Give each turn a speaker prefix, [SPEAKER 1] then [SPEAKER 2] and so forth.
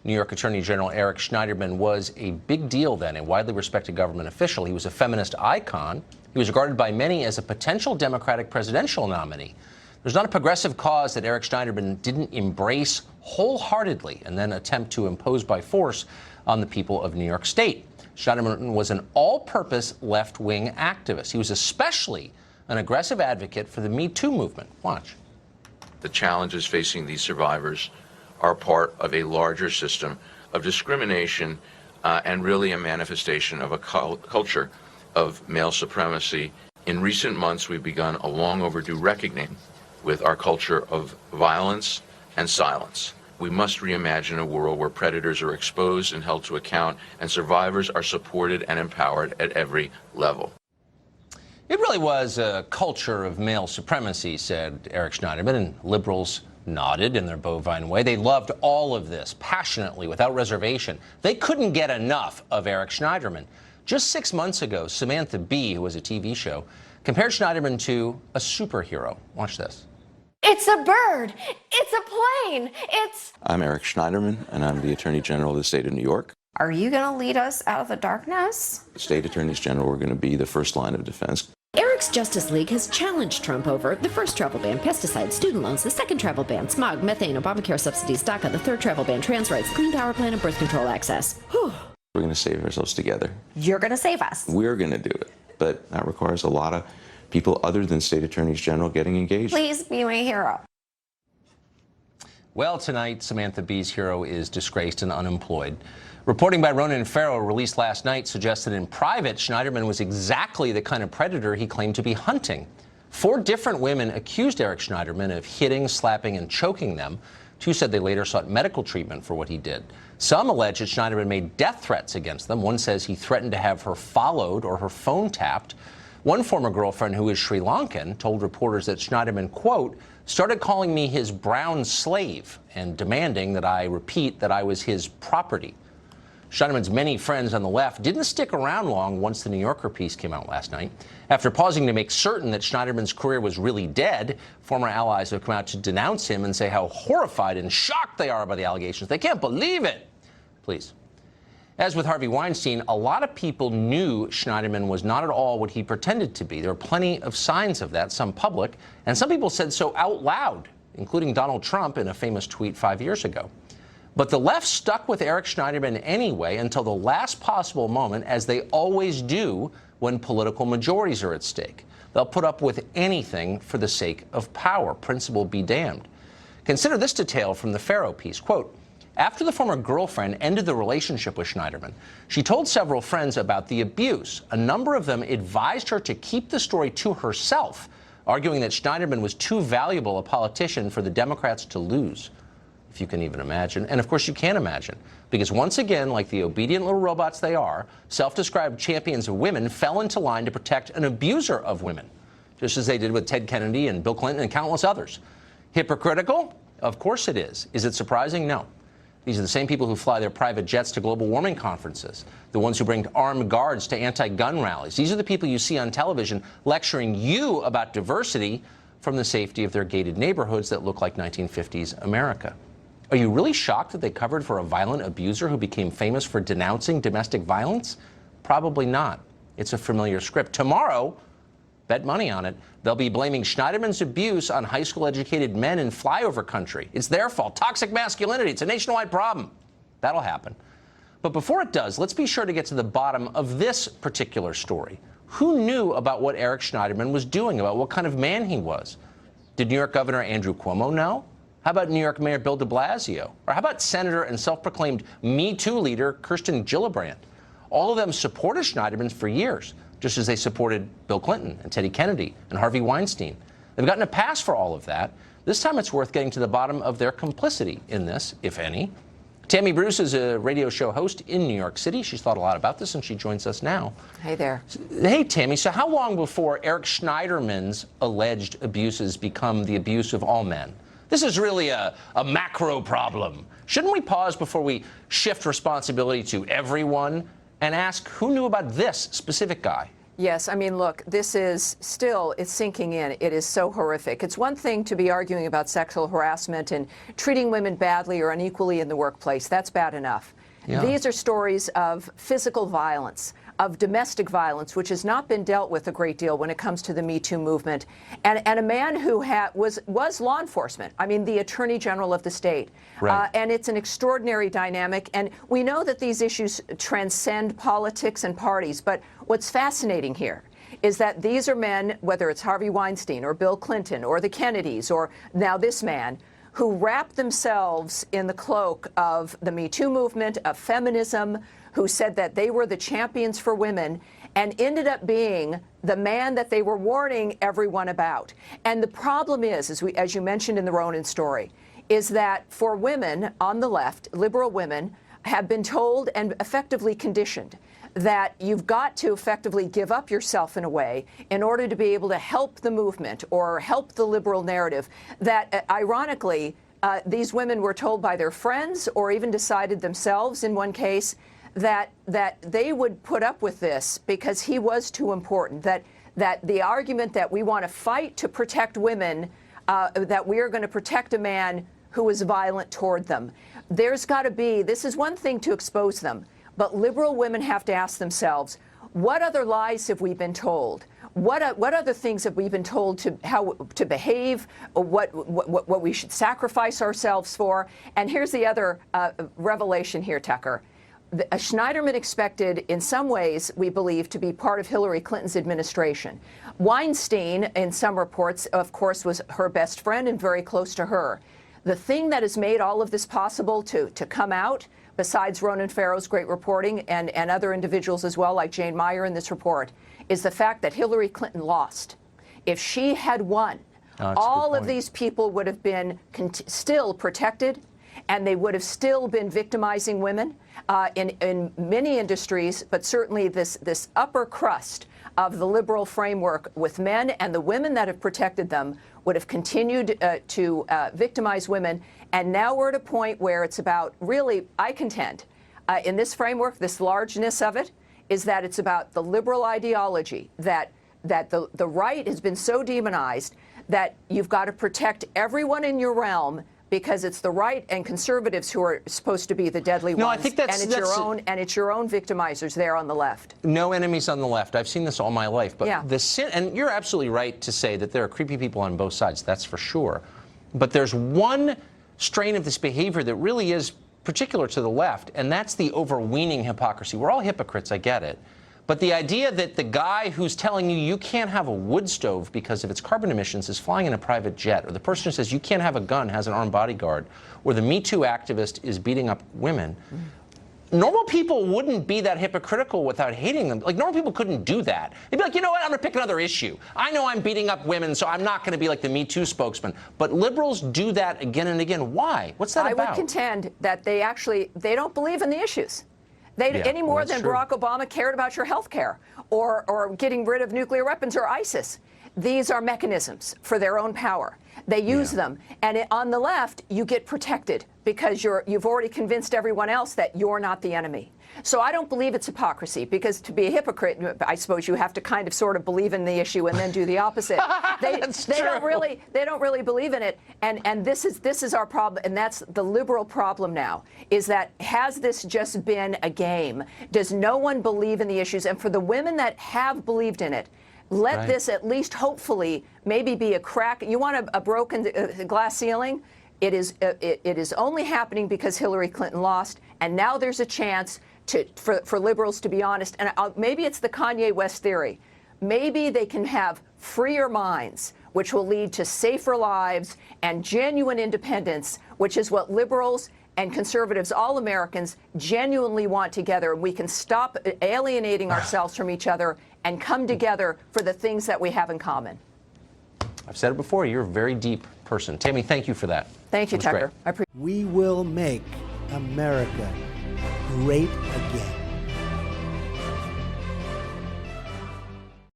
[SPEAKER 1] New York Attorney General Eric Schneiderman was a big deal then, a widely respected government official. He was a feminist icon. He was regarded by many as a potential Democratic presidential nominee. There's not a progressive cause that Eric Schneiderman didn't embrace wholeheartedly and then attempt to impose by force on the people of New York State. Schneiderman was an all-purpose left-wing activist. He was especially an aggressive advocate for the Me Too movement. Watch.
[SPEAKER 2] The challenges facing these survivors are part of a larger system of discrimination and really a manifestation of a culture of male supremacy. In recent months, we've begun a long overdue reckoning with our culture of violence and silence. We must reimagine a world where predators are exposed and held to account, and survivors are supported and empowered at every level.
[SPEAKER 1] It really was a culture of male supremacy, said Eric Schneiderman, and liberals nodded in their bovine way. They loved all of this passionately, without reservation. They couldn't get enough of Eric Schneiderman. Just 6 months ago, Samantha Bee, who was a TV show, compared Schneiderman to a superhero. Watch this.
[SPEAKER 3] It's a bird. It's a plane.
[SPEAKER 4] I'm Eric Schneiderman, and I'm the Attorney General of the state of New York.
[SPEAKER 3] Are you going to lead us out of the darkness?
[SPEAKER 4] The state attorneys general are going to be the first line of defense.
[SPEAKER 5] Eric's Justice League has challenged Trump over the first travel ban, pesticides, student loans, the second travel ban, smog, methane, Obamacare subsidies, DACA, the third travel ban, trans rights, clean power plan, and birth control access. Whew.
[SPEAKER 4] We're going to save ourselves together.
[SPEAKER 3] You're going to save us.
[SPEAKER 4] We're going to do it, but that requires a lot of people other than state attorneys general getting engaged.
[SPEAKER 3] Please be my hero.
[SPEAKER 1] Well, tonight, Samantha Bee's hero is disgraced and unemployed. Reporting by Ronan Farrow, released last night, suggests that in private, Schneiderman was exactly the kind of predator he claimed to be hunting. 4 different women accused Eric Schneiderman of hitting, slapping, and choking them. 2 said they later sought medical treatment for what he did. Some allege that Schneiderman made death threats against them. One says he threatened to have her followed or her phone tapped. One former girlfriend, who is Sri Lankan, told reporters that Schneiderman, quote, started calling me his brown slave and demanding that I repeat that I was his property. Schneiderman's many friends on the left didn't stick around long once the New Yorker piece came out last night. After pausing to make certain that Schneiderman's career was really dead, former allies have come out to denounce him and say how horrified and shocked they are by the allegations. They can't believe it. Please. As with Harvey Weinstein, a lot of people knew Schneiderman was not at all what he pretended to be. There are plenty of signs of that, some public, and some people said so out loud, including Donald Trump in a famous tweet 5 years ago. But the left stuck with Eric Schneiderman anyway until the last possible moment, as they always do when political majorities are at stake. They'll put up with anything for the sake of power. Principle be damned. Consider this detail from the Farrow piece. Quote, after the former girlfriend ended the relationship with Schneiderman, she told several friends about the abuse. A number of them advised her to keep the story to herself, arguing that Schneiderman was too valuable a politician for the Democrats to lose. If you can even imagine. And of course you can imagine, because once again, like the obedient little robots they are, self-described champions of women fell into line to protect an abuser of women, just as they did with Ted Kennedy and Bill Clinton and countless others. Hypocritical? Of course it is. Is it surprising? No. These are the same people who fly their private jets to global warming conferences, the ones who bring armed guards to anti-gun rallies. These are the people you see on television lecturing you about diversity from the safety of their gated neighborhoods that look like 1950s America. Are you really shocked that they covered for a violent abuser who became famous for denouncing domestic violence? Probably not. It's a familiar script. Tomorrow, bet money on it, they'll be blaming Schneiderman's abuse on high school-educated men in flyover country. It's their fault. Toxic masculinity. It's a nationwide problem. That'll happen. But before it does, let's be sure to get to the bottom of this particular story. Who knew about what Eric Schneiderman was doing, about what kind of man he was? Did New York Governor Andrew Cuomo know? How about New York Mayor Bill de Blasio? Or how about Senator and self-proclaimed Me Too leader Kirsten Gillibrand? All of them supported Schneiderman for years, just as they supported Bill Clinton and Teddy Kennedy and Harvey Weinstein. They've gotten a pass for all of that. This time it's worth getting to the bottom of their complicity in this, if any. Tammy Bruce is a radio show host in New York City. She's thought a lot about this, and she joins us now.
[SPEAKER 6] Hey there.
[SPEAKER 1] Hey, Tammy. So how long before Eric Schneiderman's alleged abuses become the abuse of all men? This is really a macro problem. Shouldn't we pause before we shift responsibility to everyone and ask who knew about this specific guy?
[SPEAKER 6] Yes, I mean, look, this is still, it's sinking in. It is so horrific. It's one thing to be arguing about sexual harassment and treating women badly or unequally in the workplace. That's bad enough.
[SPEAKER 1] Yeah.
[SPEAKER 6] These are stories of physical violence, of domestic violence, which has not been dealt with a great deal when it comes to the Me Too movement. And a man who was law enforcement, I mean, the Attorney General of the state.
[SPEAKER 1] Right.
[SPEAKER 6] And it's an extraordinary dynamic. And we know that these issues transcend politics and parties. But what's fascinating here is that these are men, whether it's Harvey Weinstein or Bill Clinton or the Kennedys or now this man, who wrapped themselves in the cloak of the Me Too movement, of feminism, who said that they were the champions for women, and ended up being the man that they were warning everyone about. And the problem is, as you mentioned in the Ronan story, is that for women on the left, liberal women, have been told and effectively conditioned that you've got to effectively give up yourself in a way in order to be able to help the movement or help the liberal narrative. That, ironically, these women were told by their friends or even decided themselves in one case that they would put up with this because he was too important, that the argument that we want to fight to protect women, that we are going to protect a man who is violent toward them. There's got to be, this is one thing to expose them, but liberal women have to ask themselves, what other lies have we been told? What other things have we been told to how to behave? What we should sacrifice ourselves for? And here's the other revelation here, Tucker. Schneiderman expected, in some ways, we believe, to be part of Hillary Clinton's administration. Weinstein, in some reports, of course, was her best friend and very close to her. The thing that has made all of this possible to come out, besides Ronan Farrow's great reporting and other individuals as well, like Jane Meyer in this report, is the fact that Hillary Clinton lost. If she had won, all of these people would have been still protected, and they would have still been victimizing women in many industries, but certainly this upper crust of the liberal framework with men and the women that have protected them would have continued to victimize women. And now we're at a point where it's about, really, I contend, in this framework, this largeness of it, is that it's about the liberal ideology, that the right has been so demonized that you've got to protect everyone in your realm because it's the right and conservatives who are supposed to be the deadly ones.
[SPEAKER 1] I think that's
[SPEAKER 6] it's your own victimizers there on the left.
[SPEAKER 1] No enemies on the left. I've seen this all my life. But
[SPEAKER 6] yeah.
[SPEAKER 1] And you're absolutely right to say that there are creepy people on both sides. That's for sure. But there's one strain of this behavior that really is particular to the left, and that's the overweening hypocrisy. We're all hypocrites, I get it. But the idea that the guy who's telling you you can't have a wood stove because of its carbon emissions is flying in a private jet, or the person who says you can't have a gun has an armed bodyguard, or the Me Too activist is beating up women, normal people wouldn't be that hypocritical without hating them. Like, normal people couldn't do that. They'd be like, you know what, I'm going to pick another issue. I know I'm beating up women, so I'm not going to be like the Me Too spokesman. But liberals do that again and again. Why? What's that about?
[SPEAKER 6] I would contend that they don't believe in the issues. Any more than Barack Obama cared about your health care or getting rid of nuclear weapons or ISIS. These are mechanisms for their own power. They use them. And on the left, you get protected because you've already convinced everyone else that you're not the enemy. So I don't believe it's hypocrisy, because to be a hypocrite, I suppose you have to kind of sort of believe in the issue and then do the opposite. They don't really believe in it. And this is our problem, and that's the liberal problem now, is that has this just been a game? Does no one believe in the issues? And for the women that have believed in it, let this at least hopefully maybe be a crack. You want a broken glass ceiling? It is only happening because Hillary Clinton lost, and now there's a chance for liberals to be honest. And maybe it's the Kanye West theory. Maybe they can have freer minds, which will lead to safer lives and genuine independence, which is what liberals and conservatives, all Americans, genuinely want together. And we can stop alienating ourselves from each other and come together for the things that we have in common.
[SPEAKER 1] I've said it before, you're a very deep person. Tammy, thank you for that.
[SPEAKER 6] Thank you, Tucker.
[SPEAKER 7] We will make America great again.